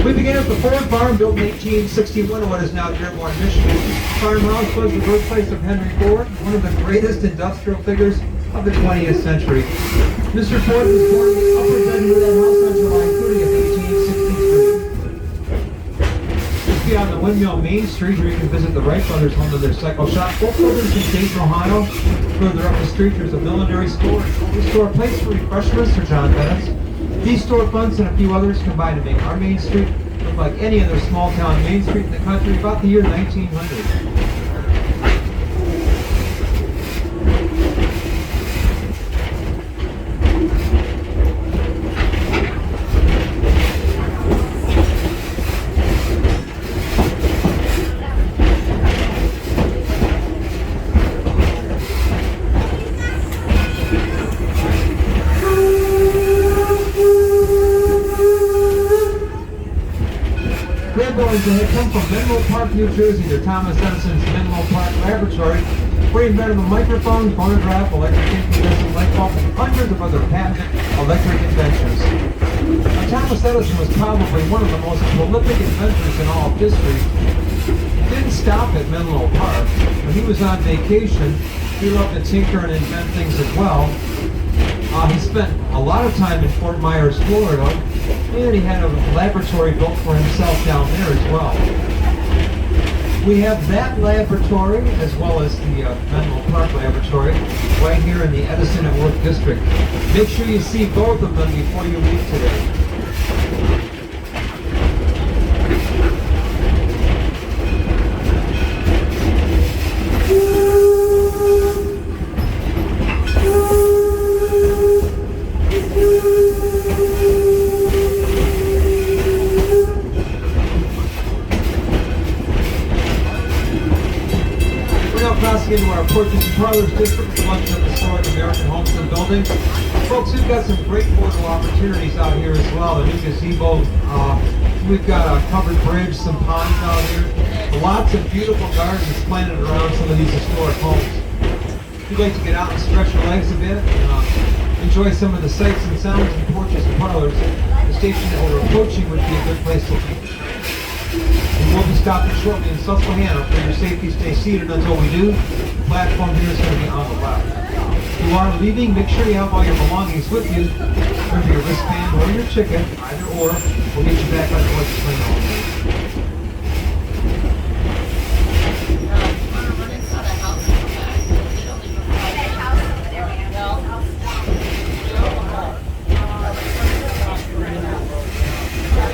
We begin at the Ford Farm, built in 1861 in what is now Dearborn, Michigan. Farmhouse was the birthplace of Henry Ford, one of the greatest industrial figures of the 20th century. Mr. Ford was born in the upper bedroom of that house on July 30th, 1863. Just beyond the Windmill Main Street, where you can visit the Wright Brothers' home of their cycle shop. Both buildings in Dayton, Ohio. Further up the street, there's a millinery store, a store, a place for refreshments for John Bennett's. These storefronts and a few others combine to make our Main Street look like any other small town Main Street in the country about the year 1900. They come from Menlo Park, New Jersey, to Thomas Edison's Menlo Park Laboratory, where he invented the microphone, phonograph, electric incandescent light bulb, and hundreds of other patented electric inventions. Thomas Edison was probably one of the most prolific inventors in all of history. He didn't stop at Menlo Park. When he was on vacation, he loved to tinker and invent things as well. He spent a lot of time in Fort Myers, Florida, and he had a laboratory built for himself down there as well. We have that laboratory as well as the Menlo Park Laboratory right here in the Edison at Work District. Make sure you see both of them before you leave today. Into our Purchase and Parlors District, selection of historic American homes and buildings. Folks, we've got some great portal opportunities out here as well. The new gazebo, we've got a covered bridge, some ponds out here, lots of beautiful gardens planted around some of these historic homes. If you'd like to get out and stretch your legs a bit and enjoy some of the sights and sounds in Porches and Parlors, the station that we're approaching would be a good place to be. We will be stopping shortly in Susquehanna. For your safety, stay seated until we do. The platform here is going to be on the left. If you are leaving, make sure you have all your belongings with you. Remember your wristband or your ticket, either or. We'll get you back on the plane all day.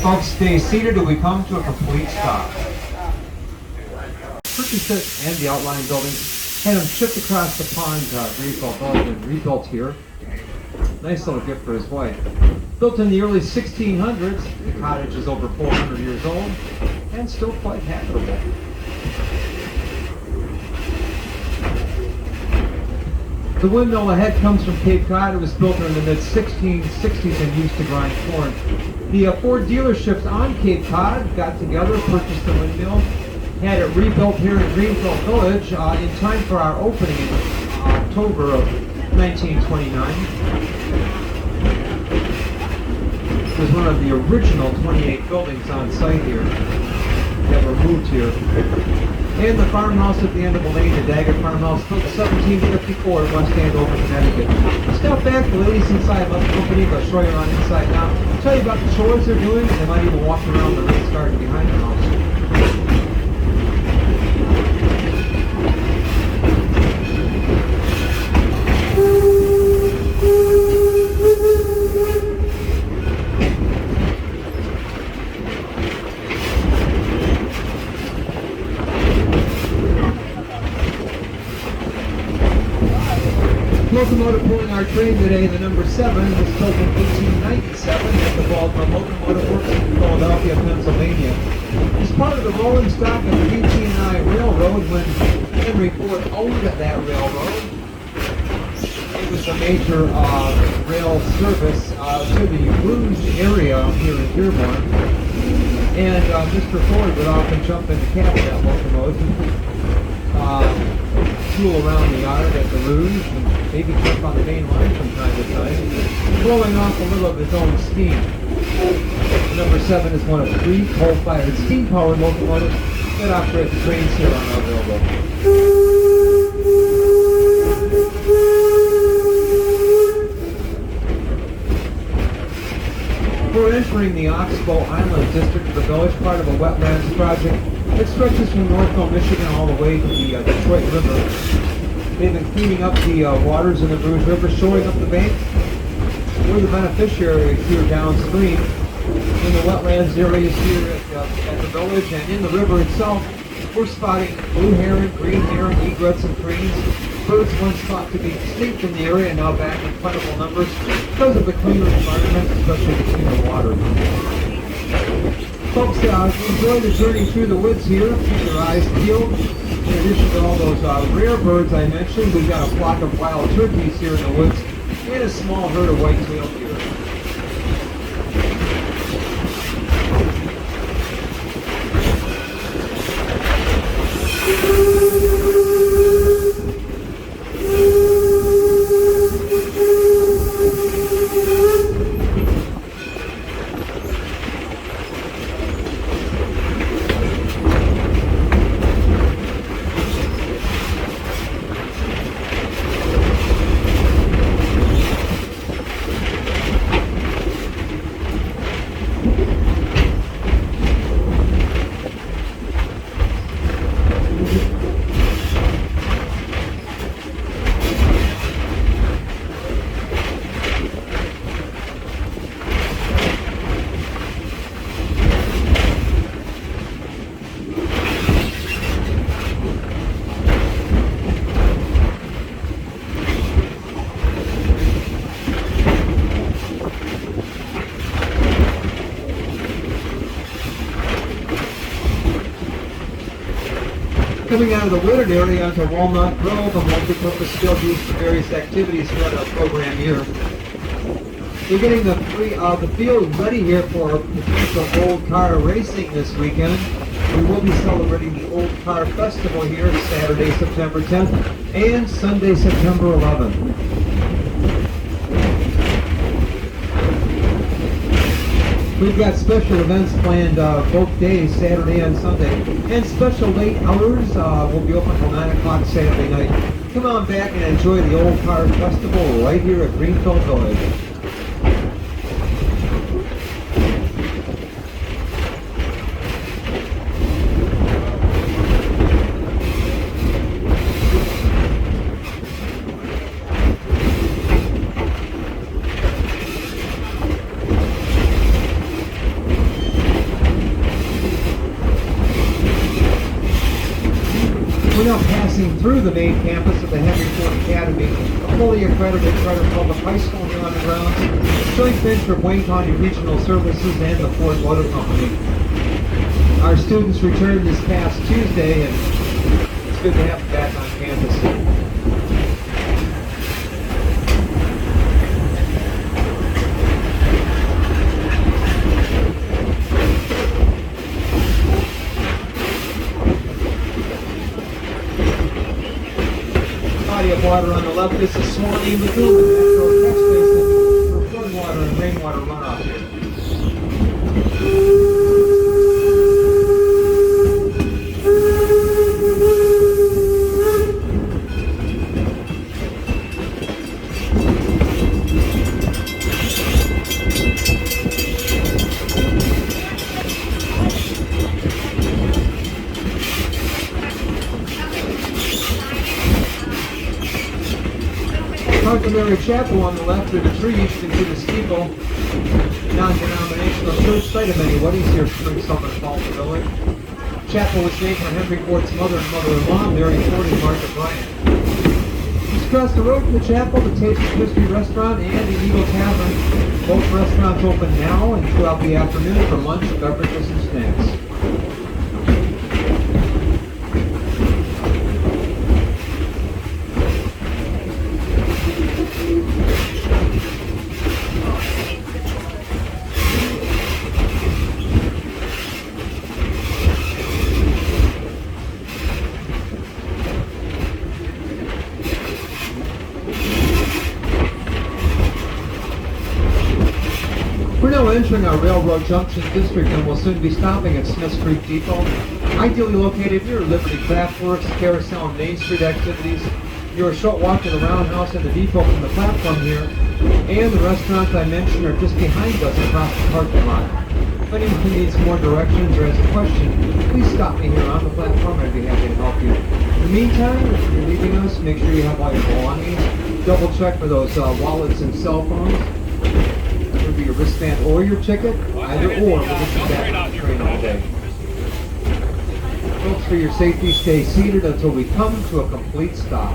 Folks, stay seated till we come to a complete stop. Purchased it and the outlying buildings, had them shipped across the pond to rebuilt here. Nice little gift for his wife. Built in the early 1600s, the cottage is over 400 years old and still quite habitable. The windmill ahead comes from Cape Cod. It was built in the mid-1660s and used to grind corn. The Ford dealerships on Cape Cod got together, purchased the windmill, had it rebuilt here in Greenville Village in time for our opening in October of 1929. is one of the original 28 buildings on site here that were moved here. And the farmhouse at the end of the lane, the Daggett Farmhouse, built 1754 in West Andover, Connecticut. Step back, the ladies inside left the company, they'll show you around inside now. Tell you about the chores they're doing, and they might even walk around the raised garden behind the house. Locomotive pulling our train today, the number 7, was built in 1897 at the Baltimore Locomotive Works in Philadelphia, Pennsylvania. It's part of the rolling stock of the UT&I Railroad when Henry Ford owned that railroad. It was a major rail service to the Rouge area here in Dearborn. And Mr. Ford would often jump in the cab of that locomotive, tool around the yard at the Rouge, and maybe jump on the main line from time to time, blowing off a little of his own steam. Number 7 is one of 3 coal-fired steam-powered locomotives that operate the trains here on our railroad. We're entering the Oxbow Island district of the village, part of a wetlands project that stretches from Northville, Michigan all the way to the Detroit River. They've been cleaning up the waters in the Rouge River, shoring up the bank. We're the beneficiaries here downstream in the wetlands areas here at the village, and in the river itself, we're spotting blue heron, green heron, egrets, and cranes. Birds once thought to be extinct in the area, now back in plentiful numbers because of the cleaner environment, especially the cleaner water. Folks, enjoy the journey through the woods here. Keep your eyes peeled. In addition to all those rare birds I mentioned, we've got a flock of wild turkeys here in the woods and a small herd of white-tailed deer. Coming out of the wooded area onto Walnut Grove, a multi-purpose field used for various activities throughout our program here. We're getting the field ready here for potential old car racing this weekend. We will be celebrating the Old Car Festival here Saturday, September 10th and Sunday, September 11th. We've got special events planned both days, Saturday and Sunday, and special late hours will be open till 9 o'clock Saturday night. Come on back and enjoy the Old Car Festival right here at Greenfield Village. We're now passing through the main campus of the Henry Ford Academy, a fully accredited charter public high school here on the grounds, a joint venture of Wayne County Regional Services and the Ford Motor Company. Our students returned this past Tuesday, and it's good to have them back on campus. Body of water on the left. This is Swanee Lagoon, natural catch basin for flood water and rainwater runoff here. Martha Mary Chapel on the left of the tree. You can see the steeple. Non-denominational church site of many weddings here in Spring Summer Fall Village. Chapel was named for Henry Ford's mother and mother-in-law, Mary Ford and Martha Bryant. Just across the road from the chapel, the Taste of History Restaurant and the Eagle Tavern. Both restaurants open now and throughout the afternoon for lunch, beverages, and snacks. We're now entering our Railroad Junction district and will soon be stopping at Smiths Creek Depot. Ideally located near Liberty Craft Works, Carousel, and Main Street activities. You're a short walk to the roundhouse and the depot from the platform here. And the restaurants I mentioned are just behind us across the parking lot. If anyone needs more directions or has a question, please stop me here on the platform. I'd be happy to help you. In the meantime, if you're leaving us, make sure you have all your belongings. Double check for those wallets and cell phones. Whether your wristband or your ticket, either or will get you back on the train all day. Folks, for your safety, stay seated until we come to a complete stop.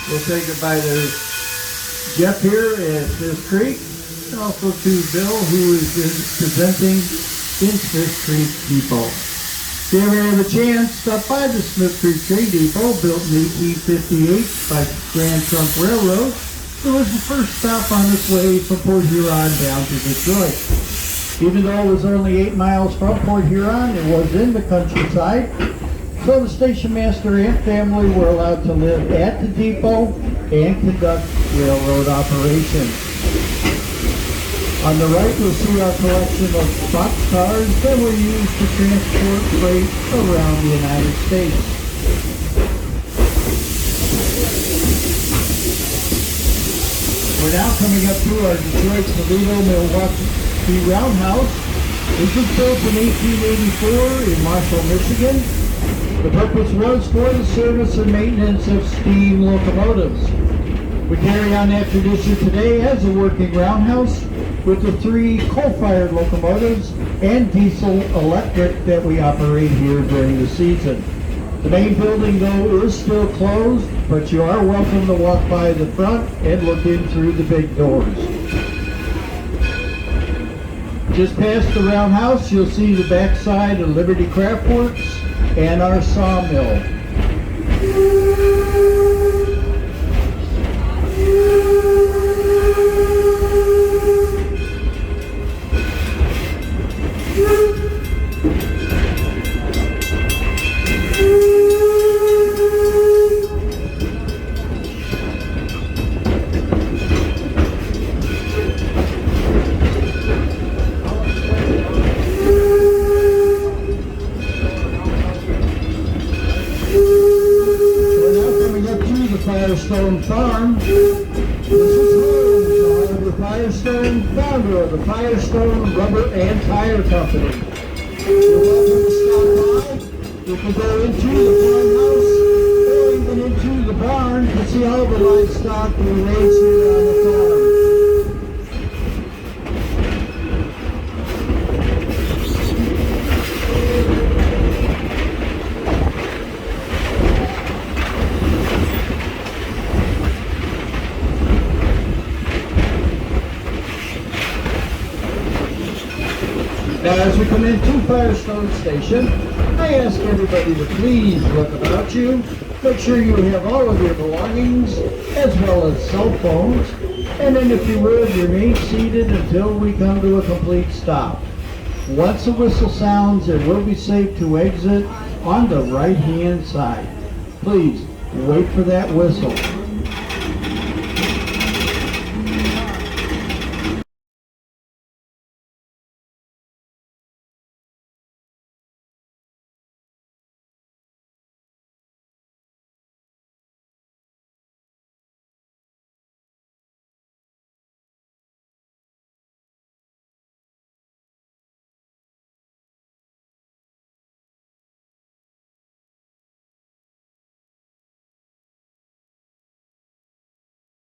We'll say goodbye to Jeff here at Smith Creek, and also to Bill, who is presenting in Smith Creek Depot. If you ever have a chance, stop by the Smith Creek Train Depot, built in 1858 by Grand Trunk Railroad. It was the first stop on its way from Port Huron down to Detroit. Even though it was only 8 miles from Port Huron, it was in the countryside. So the station master and family were allowed to live at the depot and conduct railroad operations. On the right, you'll see our collection of boxcars that were used to transport freight around the United States. We're now coming up to our Detroit Toledo Milwaukee Roundhouse. This was built in 1884 in Marshall, Michigan. The purpose was for the service and maintenance of steam locomotives. We carry on that tradition today as a working roundhouse with the 3 coal-fired locomotives and diesel electric that we operate here during the season. The main building, though, is still closed, but you are welcome to walk by the front and look in through the big doors. Just past the roundhouse, you'll see the backside of Liberty Craft Works and our sawmill. Firestone Farm. This is home to the Firestone, founder of the Firestone Rubber and Tire Company. You're welcome to stop by. You can go into the farmhouse or even into the barn to see all the livestock we raise here on the farm. As we come into Firestone Station, I ask everybody to please look about you. Make sure you have all of your belongings, as well as cell phones. And then if you would, remain seated until we come to a complete stop. Once the whistle sounds, it will be safe to exit on the right-hand side. Please wait for that whistle.